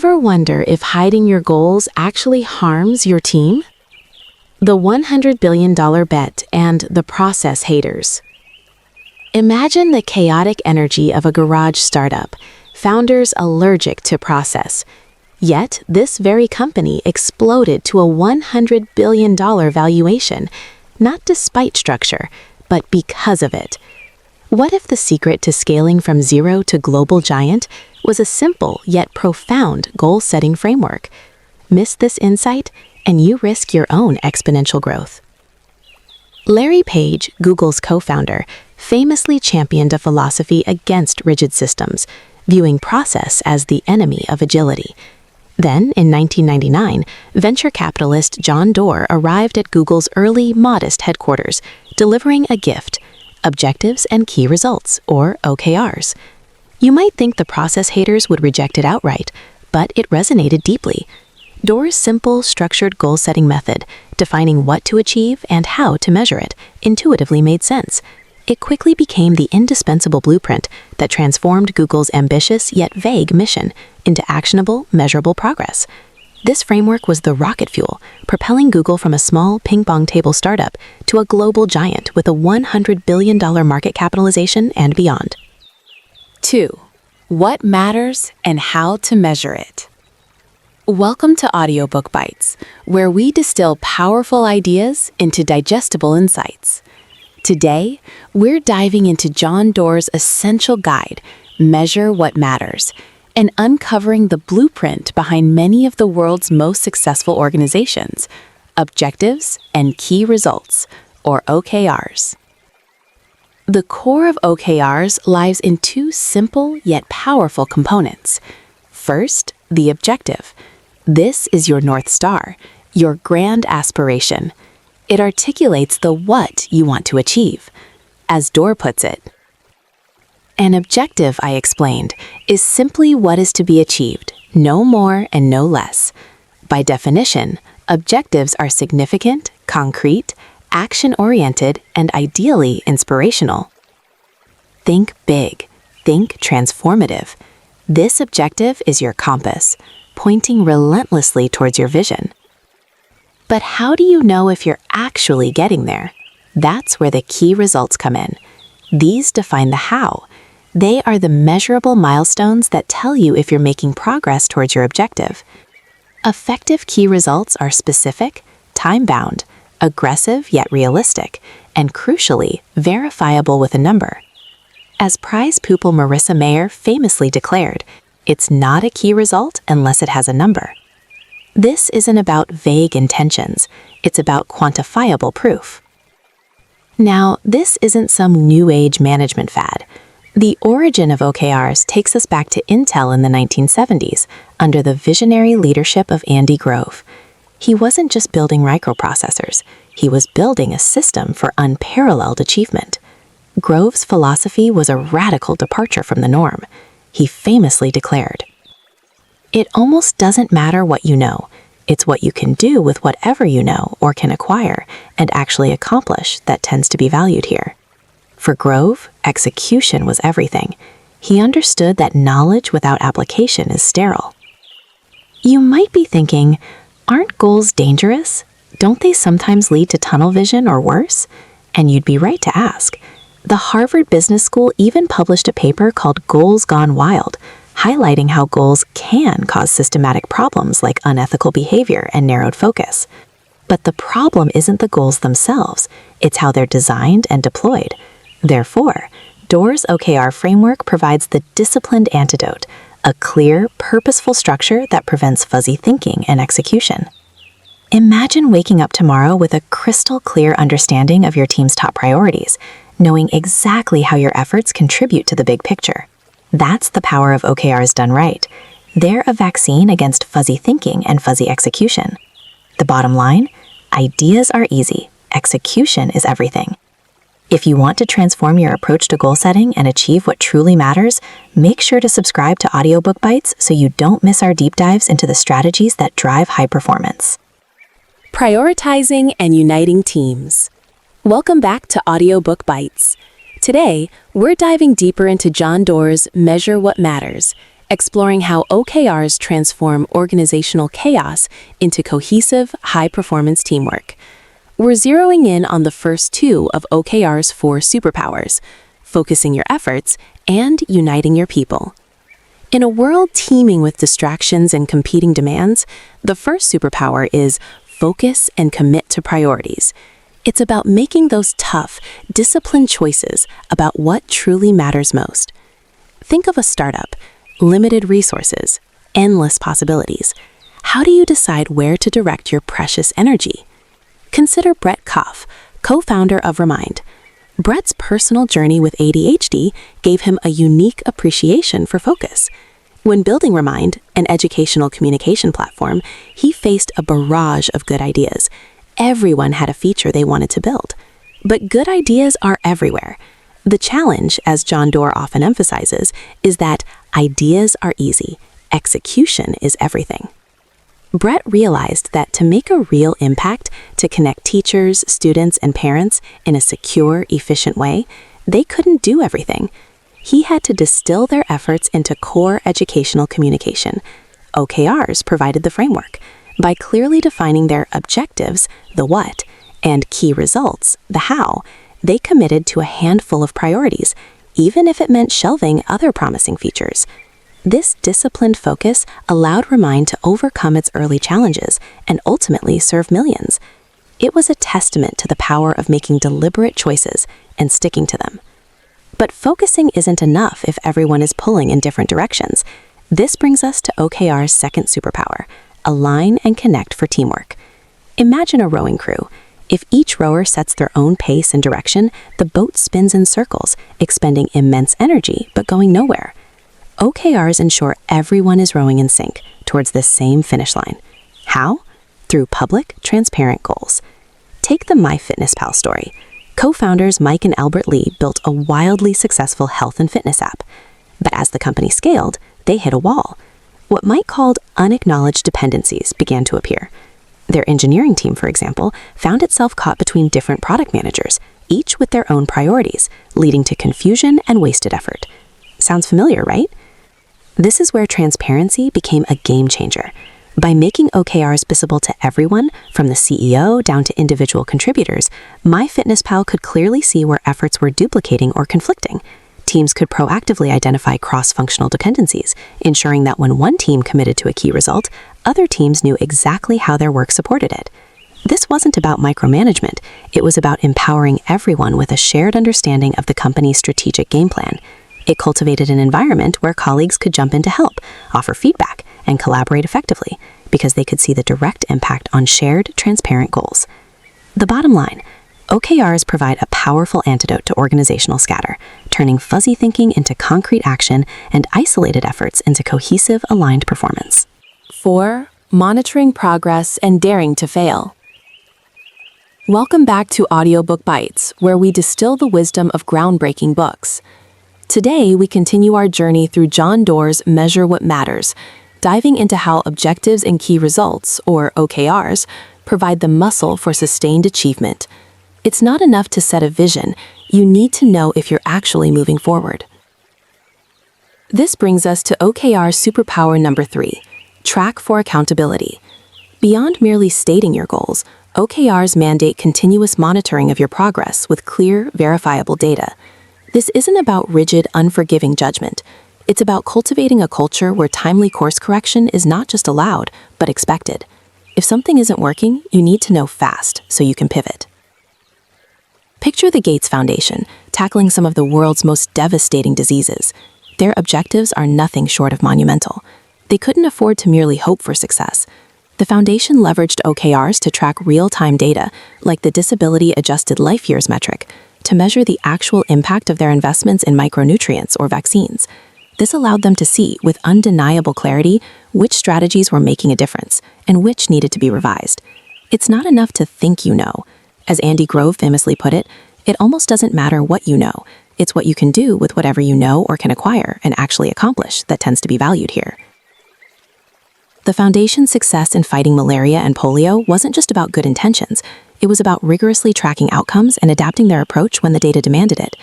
Ever wonder if hiding your goals actually harms your team? The $100 billion bet and the process haters. Imagine the chaotic energy of a garage startup, founders allergic to process. Yet, this very company exploded to a $100 billion valuation, not despite structure, but because of it. What if the secret to scaling from zero to global giant was a simple yet profound goal-setting framework? Miss this insight, and you risk your own exponential growth. Larry Page, Google's co-founder, famously championed a philosophy against rigid systems, viewing process as the enemy of agility. Then, in 1999, venture capitalist John Doerr arrived at Google's early, modest headquarters, delivering a gift: objectives and key results, or OKRs. You might think the process haters would reject it outright, but it resonated deeply. Doerr's simple, structured goal-setting method, defining what to achieve and how to measure it, intuitively made sense. It quickly became the indispensable blueprint that transformed Google's ambitious yet vague mission into actionable, measurable progress. This framework was the rocket fuel, propelling Google from a small ping-pong table startup to a global giant with a $100 billion market capitalization and beyond. 2. What matters and how to measure it. Welcome to Audiobook Bites, where we distill powerful ideas into digestible insights. Today, we're diving into John Doerr's essential guide, Measure What Matters, and uncovering the blueprint behind many of the world's most successful organizations: objectives and key results, or OKRs. The core of OKRs lies in two simple yet powerful components. First, the objective. This is your North Star, your grand aspiration. It articulates the what you want to achieve. As Doerr puts it, an objective, I explained, is simply what is to be achieved, no more and no less. By definition, objectives are significant, concrete, action-oriented, and ideally inspirational. Think big. Think transformative. This objective is your compass, pointing relentlessly towards your vision. But how do you know if you're actually getting there? That's where the key results come in. These define the how. They are the measurable milestones that tell you if you're making progress towards your objective. Effective key results are specific, time-bound, aggressive yet realistic, and crucially, verifiable with a number. As prize pupil Marissa Mayer famously declared, it's not a key result unless it has a number. This isn't about vague intentions, it's about quantifiable proof. Now, this isn't some new age management fad. The origin of OKRs takes us back to Intel in the 1970s, under the visionary leadership of Andy Grove. He wasn't just building microprocessors, he was building a system for unparalleled achievement. Grove's philosophy was a radical departure from the norm. He famously declared, "It almost doesn't matter what you know. It's what you can do with whatever you know or can acquire and actually accomplish that tends to be valued here." For Grove, execution was everything. He understood that knowledge without application is sterile. You might be thinking, aren't goals dangerous? Don't they sometimes lead to tunnel vision or worse? And you'd be right to ask. The Harvard Business School even published a paper called Goals Gone Wild, highlighting how goals can cause systematic problems like unethical behavior and narrowed focus. But the problem isn't the goals themselves, it's how they're designed and deployed. Therefore, Doerr's OKR framework provides the disciplined antidote, a clear, purposeful structure that prevents fuzzy thinking and execution. Imagine waking up tomorrow with a crystal clear understanding of your team's top priorities, knowing exactly how your efforts contribute to the big picture. That's the power of OKRs done right. They're a vaccine against fuzzy thinking and fuzzy execution. The bottom line? Ideas are easy. Execution is everything. If you want to transform your approach to goal setting and achieve what truly matters, make sure to subscribe to Audiobook Bites so you don't miss our deep dives into the strategies that drive high performance. Prioritizing and uniting teams. Welcome back to Audiobook Bites. Today, we're diving deeper into John Doerr's Measure What Matters exploring how OKRs transform organizational chaos into cohesive, high-performance teamwork. We're zeroing in on the first two of OKR's 4 superpowers: focusing your efforts and uniting your people. In a world teeming with distractions and competing demands, the first superpower is focus and commit to priorities. It's about making those tough, disciplined choices about what truly matters most. Think of a startup: limited resources, endless possibilities. How do you decide where to direct your precious energy? Consider Brett Koff, co-founder of Remind. Brett's personal journey with ADHD gave him a unique appreciation for focus. When building Remind, an educational communication platform, he faced a barrage of good ideas. Everyone had a feature they wanted to build. But good ideas are everywhere. The challenge, as John Doerr often emphasizes, is that ideas are easy. Execution is everything. Brett realized that to make a real impact, to connect teachers, students, and parents in a secure, efficient way, they couldn't do everything. He had to distill their efforts into core educational communication. OKRs provided the framework. By clearly defining their objectives, the what, and key results, the how, they committed to a handful of priorities, even if it meant shelving other promising features. This disciplined focus allowed Remind to overcome its early challenges and ultimately serve millions. It was a testament to the power of making deliberate choices and sticking to them. But focusing isn't enough if everyone is pulling in different directions. This brings us to OKR's second superpower: align and connect for teamwork. Imagine a rowing crew. If each rower sets their own pace and direction, the boat spins in circles, expending immense energy but going nowhere. OKRs ensure everyone is rowing in sync towards the same finish line. How? Through public, transparent goals. Take the MyFitnessPal story. Co-founders Mike and Albert Lee built a wildly successful health and fitness app. But as the company scaled, they hit a wall. What Mike called unacknowledged dependencies began to appear. Their engineering team, for example, found itself caught between different product managers, each with their own priorities, leading to confusion and wasted effort. Sounds familiar, right? This is where transparency became a game changer. By making OKRs visible to everyone, from the CEO down to individual contributors, MyFitnessPal could clearly see where efforts were duplicating or conflicting. Teams could proactively identify cross-functional dependencies, ensuring that when one team committed to a key result, other teams knew exactly how their work supported it. This wasn't about micromanagement. It was about empowering everyone with a shared understanding of the company's strategic game plan. It cultivated an environment where colleagues could jump in to help, offer feedback, and collaborate effectively because they could see the direct impact on shared, transparent goals. The bottom line: OKRs provide a powerful antidote to organizational scatter, turning fuzzy thinking into concrete action and isolated efforts into cohesive, aligned performance. 4. Monitoring progress and daring to fail. Welcome back to Audiobook Bites, where we distill the wisdom of groundbreaking books. Today, we continue our journey through John Doerr's Measure What Matters, diving into how objectives and key results, or OKRs, provide the muscle for sustained achievement. It's not enough to set a vision. You need to know if you're actually moving forward. This brings us to OKR superpower number 3, track for accountability. Beyond merely stating your goals, OKRs mandate continuous monitoring of your progress with clear, verifiable data. This isn't about rigid, unforgiving judgment. It's about cultivating a culture where timely course correction is not just allowed, but expected. If something isn't working, you need to know fast so you can pivot. Picture the Gates Foundation, tackling some of the world's most devastating diseases. Their objectives are nothing short of monumental. They couldn't afford to merely hope for success. The foundation leveraged OKRs to track real-time data, like the Disability Adjusted Life Years metric, to measure the actual impact of their investments in micronutrients or vaccines. This allowed them to see, with undeniable clarity, which strategies were making a difference and which needed to be revised. It's not enough to think you know. As Andy Grove famously put it almost doesn't matter what you know. It's what you can do with whatever you know or can acquire and actually accomplish that tends to be valued here. The foundation's success in fighting malaria and polio wasn't just about good intentions. It was about rigorously tracking outcomes and adapting their approach when the data demanded it.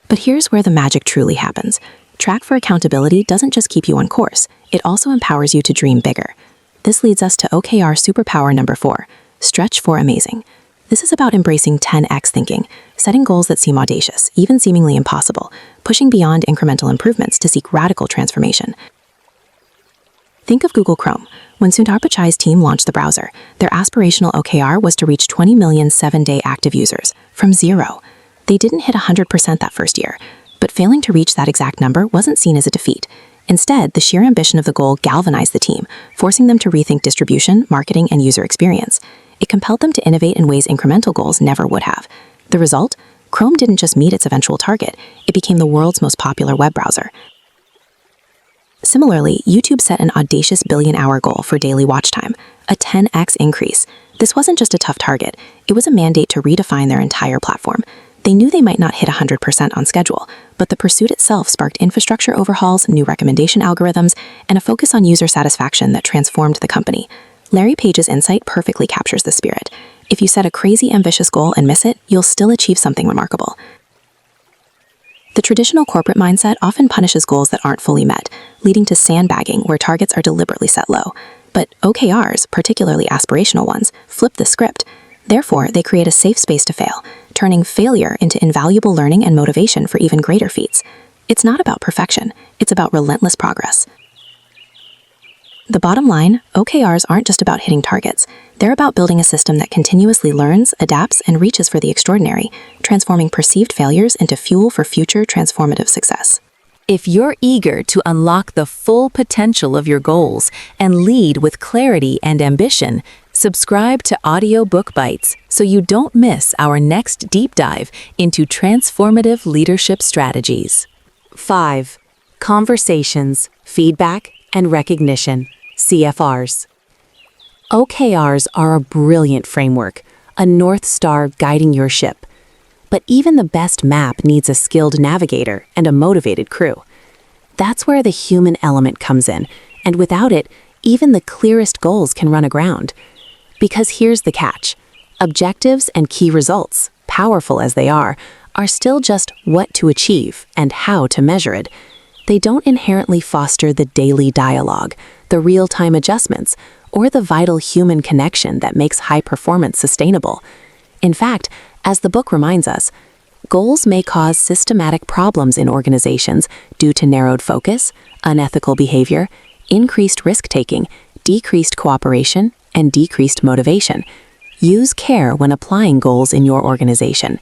But here's where the magic truly happens. Track for accountability doesn't just keep you on course, it also empowers you to dream bigger. This leads us to OKR superpower number 4, stretch for amazing. This is about embracing 10x thinking, setting goals that seem audacious, even seemingly impossible, pushing beyond incremental improvements to seek radical transformation. Think of Google Chrome. When Sundar Pichai's team launched the browser, their aspirational OKR was to reach 20 million 7-day active users, from 0. They didn't hit 100% that first year, but failing to reach that exact number wasn't seen as a defeat. Instead, the sheer ambition of the goal galvanized the team, forcing them to rethink distribution, marketing, and user experience. It compelled them to innovate in ways incremental goals never would have. The result? Chrome didn't just meet its eventual target, it became the world's most popular web browser. Similarly, YouTube set an audacious billion-hour goal for daily watch time, a 10x increase. This wasn't just a tough target, it was a mandate to redefine their entire platform. They knew they might not hit 100% on schedule, but the pursuit itself sparked infrastructure overhauls, new recommendation algorithms, and a focus on user satisfaction that transformed the company. Larry Page's insight perfectly captures the spirit. If you set a crazy ambitious goal and miss it, you'll still achieve something remarkable. The traditional corporate mindset often punishes goals that aren't fully met, leading to sandbagging where targets are deliberately set low. But OKRs, particularly aspirational ones, flip the script. Therefore, they create a safe space to fail, turning failure into invaluable learning and motivation for even greater feats. It's not about perfection, it's about relentless progress. The bottom line, OKRs aren't just about hitting targets. They're about building a system that continuously learns, adapts, and reaches for the extraordinary, transforming perceived failures into fuel for future transformative success. If you're eager to unlock the full potential of your goals and lead with clarity and ambition, subscribe to Audiobook Bites so you don't miss our next deep dive into transformative leadership strategies. 5. Conversations, feedback, and recognition, CFRs. OKRs are a brilliant framework, a North Star guiding your ship. But even the best map needs a skilled navigator and a motivated crew. That's where the human element comes in, and without it, even the clearest goals can run aground. Because here's the catch. Objectives and key results, powerful as they are still just what to achieve and how to measure it. They don't inherently foster the daily dialogue, the real-time adjustments, or the vital human connection that makes high performance sustainable. In fact, as the book reminds us, goals may cause systematic problems in organizations due to narrowed focus, unethical behavior, increased risk-taking, decreased cooperation, and decreased motivation. Use care when applying goals in your organization.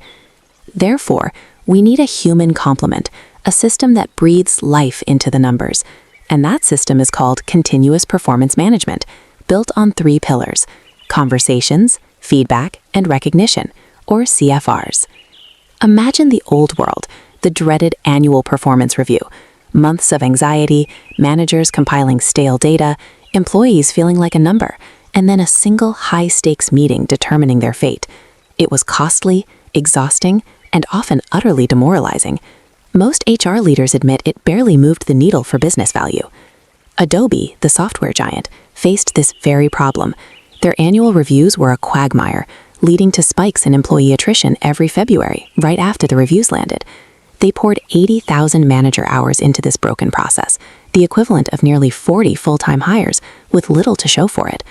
Therefore, we need a human complement, a system that breathes life into the numbers. And that system is called continuous performance management, built on 3 pillars: conversations, feedback, and recognition, or CFRs. Imagine the old world, the dreaded annual performance review, months of anxiety, managers compiling stale data, employees feeling like a number, and then a single high-stakes meeting determining their fate. It was costly, exhausting, and often utterly demoralizing. Most HR leaders admit it barely moved the needle for business value. Adobe, the software giant, faced this very problem. Their annual reviews were a quagmire, leading to spikes in employee attrition every February, right after the reviews landed. They poured 80,000 manager hours into this broken process, the equivalent of nearly 40 full-time hires, with little to show for it.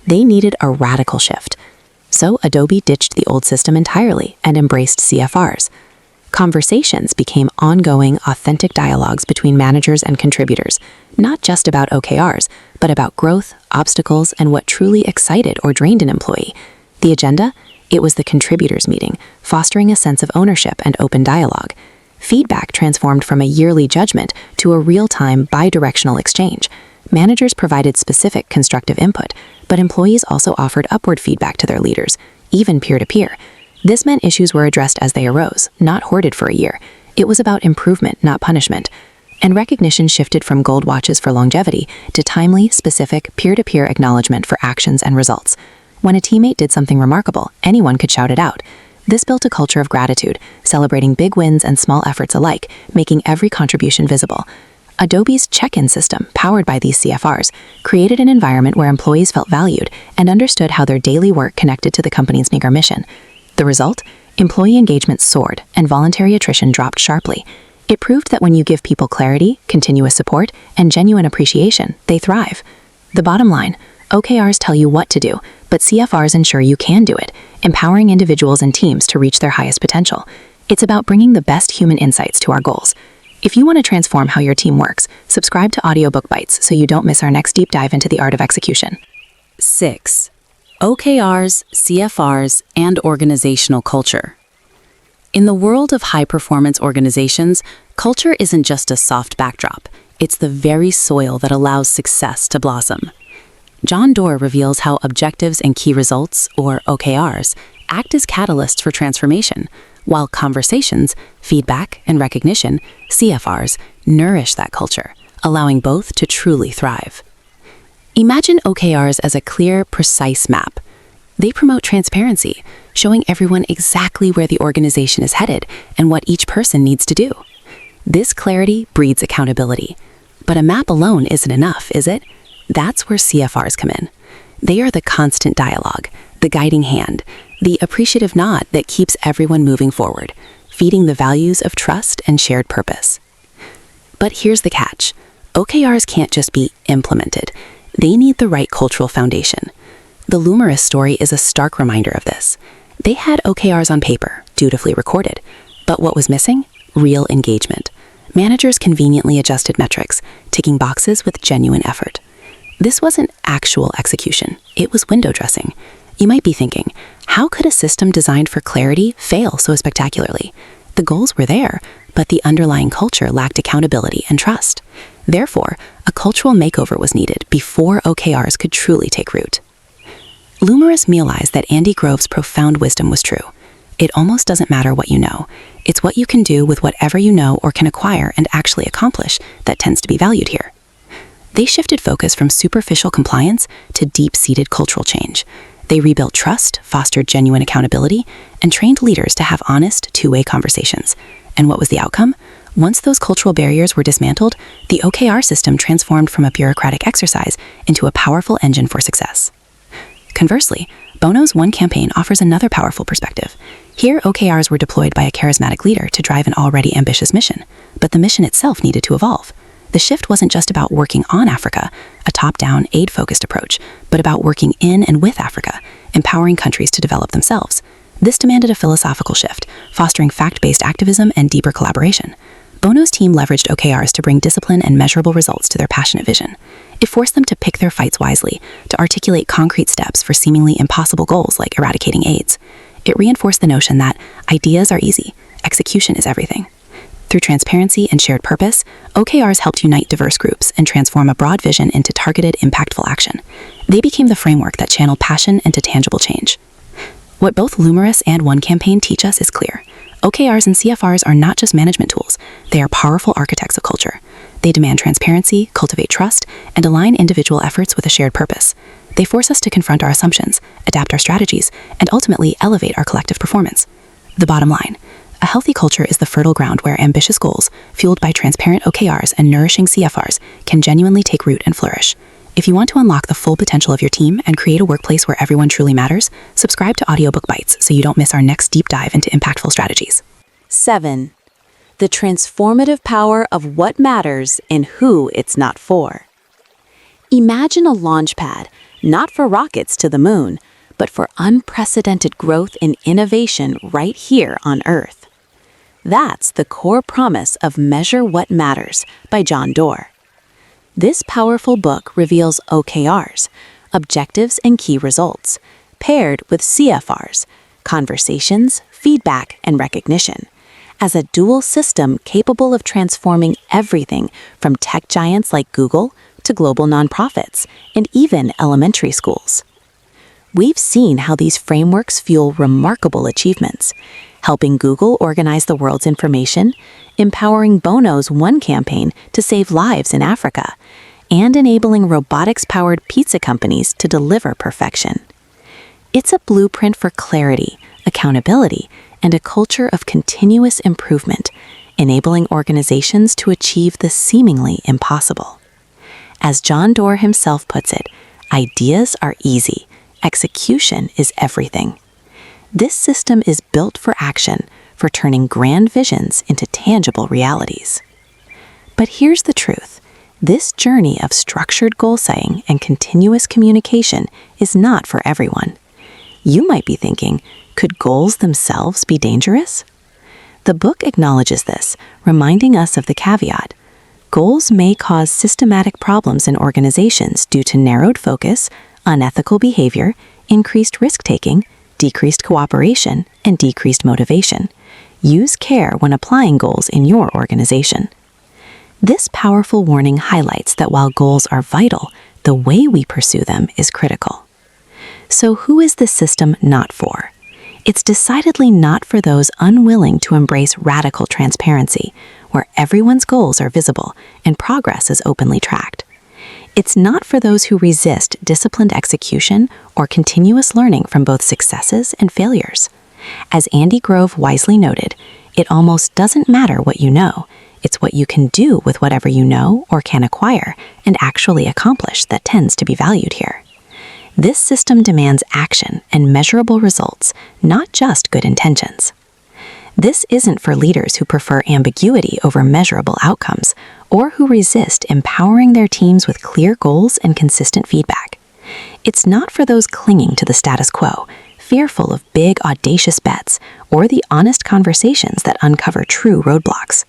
They needed a radical shift. So Adobe ditched the old system entirely and embraced CFRs. Conversations became ongoing, authentic dialogues between managers and contributors, not just about OKRs, but about growth, obstacles, and what truly excited or drained an employee. The agenda? It was the contributors' meeting, fostering a sense of ownership and open dialogue. Feedback transformed from a yearly judgment to a real-time, bi-directional exchange. Managers provided specific constructive input, but employees also offered upward feedback to their leaders, even peer-to-peer. This meant issues were addressed as they arose, not hoarded for a year. It was about improvement, not punishment. And recognition shifted from gold watches for longevity to timely, specific, peer-to-peer acknowledgement for actions and results. When a teammate did something remarkable, anyone could shout it out. This built a culture of gratitude, celebrating big wins and small efforts alike, making every contribution visible. Adobe's check-in system, powered by these CFRs, created an environment where employees felt valued and understood how their daily work connected to the company's bigger mission. The result? Employee engagement soared, and voluntary attrition dropped sharply. It proved that when you give people clarity, continuous support, and genuine appreciation, they thrive. The bottom line, OKRs tell you what to do, but CFRs ensure you can do it, empowering individuals and teams to reach their highest potential. It's about bringing the best human insights to our goals. If you want to transform how your team works, subscribe to Audiobook Bites so you don't miss our next deep dive into the art of execution. 6. OKRs, CFRs, and organizational culture. In the world of high-performance organizations, culture isn't just a soft backdrop. It's the very soil that allows success to blossom. John Doerr reveals how objectives and key results, or OKRs, act as catalysts for transformation, while conversations, feedback, and recognition, CFRs, nourish that culture, allowing both to truly thrive. Imagine OKRs as a clear, precise map. They promote transparency, showing everyone exactly where the organization is headed and what each person needs to do. This clarity breeds accountability. But a map alone isn't enough, is it? That's where CFRs come in. They are the constant dialogue, the guiding hand, the appreciative nod that keeps everyone moving forward, feeding the values of trust and shared purpose. But here's the catch. OKRs can't just be implemented. They need the right cultural foundation. The Lumerus story is a stark reminder of this. They had OKRs on paper, dutifully recorded. But what was missing? Real engagement. Managers conveniently adjusted metrics, ticking boxes with genuine effort. This wasn't actual execution. It was window dressing. You might be thinking, how could a system designed for clarity fail so spectacularly? The goals were there, but the underlying culture lacked accountability and trust. Therefore, a cultural makeover was needed before OKRs could truly take root. Lumerus realized that Andy Grove's profound wisdom was true. It almost doesn't matter what you know. It's what you can do with whatever you know or can acquire and actually accomplish that tends to be valued here. They shifted focus from superficial compliance to deep-seated cultural change. They rebuilt trust, fostered genuine accountability, and trained leaders to have honest, two-way conversations. And what was the outcome? Once those cultural barriers were dismantled, the OKR system transformed from a bureaucratic exercise into a powerful engine for success. Conversely, Bono's One campaign offers another powerful perspective. Here, OKRs were deployed by a charismatic leader to drive an already ambitious mission, but the mission itself needed to evolve. The shift wasn't just about working on Africa, a top-down, aid-focused approach, but about working in and with Africa, empowering countries to develop themselves. This demanded a philosophical shift, fostering fact-based activism and deeper collaboration. Bono's team leveraged OKRs to bring discipline and measurable results to their passionate vision. It forced them to pick their fights wisely, to articulate concrete steps for seemingly impossible goals like eradicating AIDS. It reinforced the notion that ideas are easy, execution is everything. Through transparency and shared purpose, OKRs helped unite diverse groups and transform a broad vision into targeted, impactful action. They became the framework that channeled passion into tangible change. What both Lumerus and One Campaign teach us is clear. OKRs and CFRs are not just management tools. They are powerful architects of culture. They demand transparency, cultivate trust, and align individual efforts with a shared purpose. They force us to confront our assumptions, adapt our strategies, and ultimately elevate our collective performance. The bottom line, a healthy culture is the fertile ground where ambitious goals, fueled by transparent OKRs and nourishing CFRs, can genuinely take root and flourish. If you want to unlock the full potential of your team and create a workplace where everyone truly matters, subscribe to Audiobook Bites so you don't miss our next deep dive into impactful strategies. 7. The transformative power of what matters and who it's not for. Imagine a launch pad, not for rockets to the moon, but for unprecedented growth and innovation right here on Earth. That's the core promise of Measure What Matters by John Doerr. This powerful book reveals OKRs, objectives and key results, paired with CFRs, conversations, feedback, and recognition, as a dual system capable of transforming everything from tech giants like Google to global nonprofits and even elementary schools. We've seen how these frameworks fuel remarkable achievements, helping Google organize the world's information, empowering Bono's One campaign to save lives in Africa, and enabling robotics-powered pizza companies to deliver perfection. It's a blueprint for clarity, accountability, and a culture of continuous improvement, enabling organizations to achieve the seemingly impossible. As John Doerr himself puts it, ideas are easy, execution is everything. This system is built for action, for turning grand visions into tangible realities. But here's the truth. This journey of structured goal setting and continuous communication is not for everyone. You might be thinking, could goals themselves be dangerous? The book acknowledges this, reminding us of the caveat. Goals may cause systematic problems in organizations due to narrowed focus, unethical behavior, increased risk-taking, decreased cooperation, and decreased motivation. Use care when applying goals in your organization. This powerful warning highlights that while goals are vital, the way we pursue them is critical. So who is this system not for? It's decidedly not for those unwilling to embrace radical transparency, where everyone's goals are visible and progress is openly tracked. It's not for those who resist disciplined execution or continuous learning from both successes and failures. As Andy Grove wisely noted, it almost doesn't matter what you know. It's what you can do with whatever you know or can acquire and actually accomplish that tends to be valued here. This system demands action and measurable results, not just good intentions. This isn't for leaders who prefer ambiguity over measurable outcomes or who resist empowering their teams with clear goals and consistent feedback. It's not for those clinging to the status quo, fearful of big, audacious bets, or the honest conversations that uncover true roadblocks.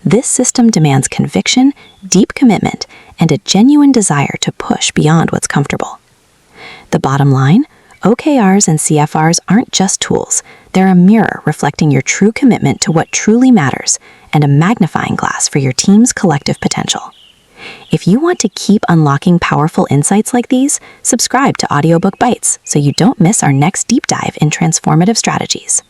This system demands conviction, deep commitment, and a genuine desire to push beyond what's comfortable. The bottom line, OKRs and CFRs aren't just tools. They're a mirror reflecting your true commitment to what truly matters and a magnifying glass for your team's collective potential. If you want to keep unlocking powerful insights like these, subscribe to Audiobook Bites so you don't miss our next deep dive in transformative strategies.